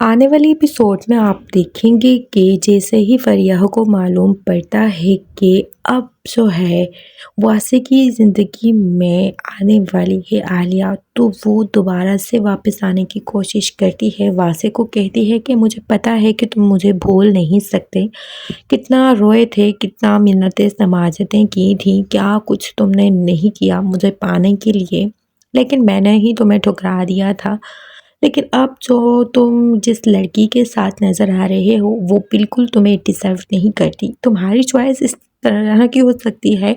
आने वाले एपिसोड में आप देखेंगे कि जैसे ही फरिया को मालूम पड़ता है कि अब जो है वासे की ज़िंदगी में आने वाली है आलिया, तो वो दोबारा से वापस आने की कोशिश करती है। वासे को कहती है कि मुझे पता है कि तुम मुझे भूल नहीं सकते। कितना रोए थे, कितना मिन्नतें समाजतें की थी, क्या कुछ तुमने नहीं किया मुझे पाने के लिए, लेकिन मैंने ही तुम्हें ठुकरा दिया था। लेकिन अब जो तुम जिस लड़की के साथ नज़र आ रहे हो, वो बिल्कुल तुम्हें डिज़र्व नहीं करती। तुम्हारी चॉइस इस तरह की हो सकती है,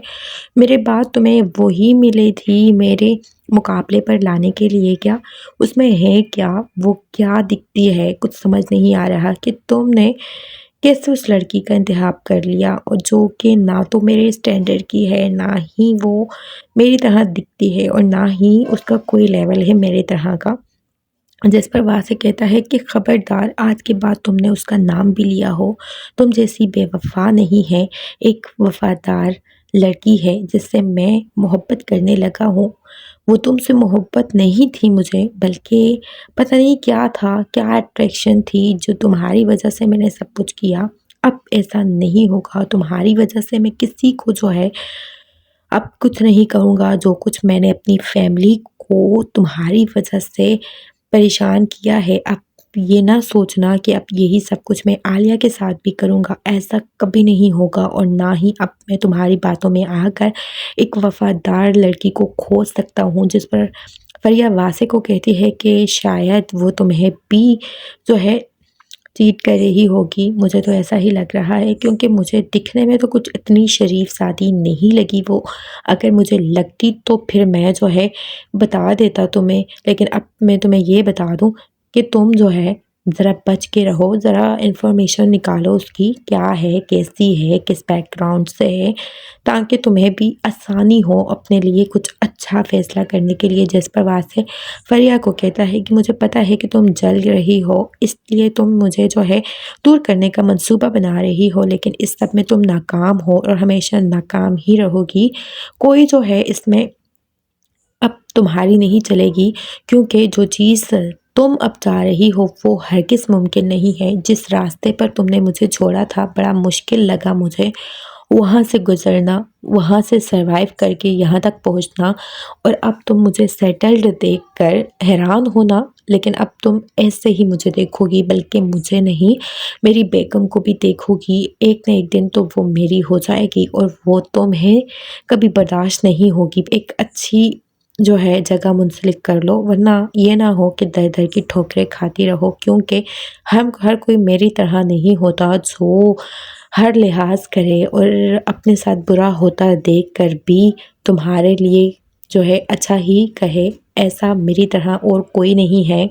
मेरे बाद तुम्हें वही मिली थी मेरे मुकाबले पर लाने के लिए क्या? उसमें है क्या? वो क्या दिखती है? कुछ समझ नहीं आ रहा कि तुमने कैसे उस लड़की का इंतखाब कर लिया, और जो कि ना तो मेरे स्टैंडर्ड की है, ना ही वो मेरी तरह दिखती है, और ना ही उसका कोई लेवल है मेरे तरह का। जिस पर वासे कहता है कि खबरदार, आज के बाद तुमने उसका नाम भी लिया हो, तुम जैसी बेवफ़ा नहीं है। एक वफ़ादार लड़की है जिससे मैं मोहब्बत करने लगा हूँ। वो तुमसे मोहब्बत नहीं थी मुझे, बल्कि पता नहीं क्या था, क्या अट्रैक्शन थी, जो तुम्हारी वज़ह से मैंने सब कुछ किया। अब ऐसा नहीं होगा, तुम्हारी वज़ह से मैं किसी को जो है अब कुछ नहीं करूँगा। जो कुछ मैंने अपनी फैमिली को तुम्हारी वज़ह से परेशान किया है, अब ये ना सोचना कि अब यही सब कुछ मैं आलिया के साथ भी करूँगा, ऐसा कभी नहीं होगा। और ना ही अब मैं तुम्हारी बातों में आकर एक वफ़ादार लड़की को खो सकता हूँ। जिस पर फरिया वासे को कहती है कि शायद वो तुम्हें भी जो है चीट कर रही होगी। मुझे तो ऐसा ही लग रहा है, क्योंकि मुझे दिखने में तो कुछ इतनी शरीफ सादी नहीं लगी वो। अगर मुझे लगती तो फिर मैं जो है बता देता तुम्हें, लेकिन अब मैं तुम्हें ये बता दूँ कि तुम जो है ज़रा बच के रहो, ज़रा इन्फॉर्मेशन निकालो उसकी, क्या है, कैसी है, किस बैकग्राउंड से है, ताकि तुम्हें भी आसानी हो अपने लिए कुछ अच्छा फ़ैसला करने के लिए। जिस पर वासे फरिया को कहता है कि मुझे पता है कि तुम जल रही हो, इसलिए तुम मुझे जो है दूर करने का मंसूबा बना रही हो, लेकिन इस सब में तुम नाकाम हो और हमेशा नाकाम ही रहोगी। कोई जो है इसमें अब तुम्हारी नहीं चलेगी, क्योंकि जो चीज़ तुम अब जा रही हो वो हरगिज़ मुमकिन नहीं है। जिस रास्ते पर तुमने मुझे छोड़ा था, बड़ा मुश्किल लगा मुझे वहाँ से गुज़रना, वहाँ से सर्वाइव करके यहाँ तक पहुँचना, और अब तुम मुझे सेटल्ड देखकर हैरान होना। लेकिन अब तुम ऐसे ही मुझे देखोगी, बल्कि मुझे नहीं, मेरी बेगम को भी देखोगी। एक न एक दिन तो वो मेरी हो जाएगी, और वो तुम्हें कभी बर्दाश्त नहीं होगी। एक अच्छी जो है जगह मुंसलिक कर लो, वरना ये ना हो कि दर-दर की ठोकरें खाती रहो, क्योंकि हम हर कोई मेरी तरह नहीं होता जो हर लिहाज करे और अपने साथ बुरा होता देखकर भी तुम्हारे लिए जो है अच्छा ही कहे। ऐसा मेरी तरह और कोई नहीं है।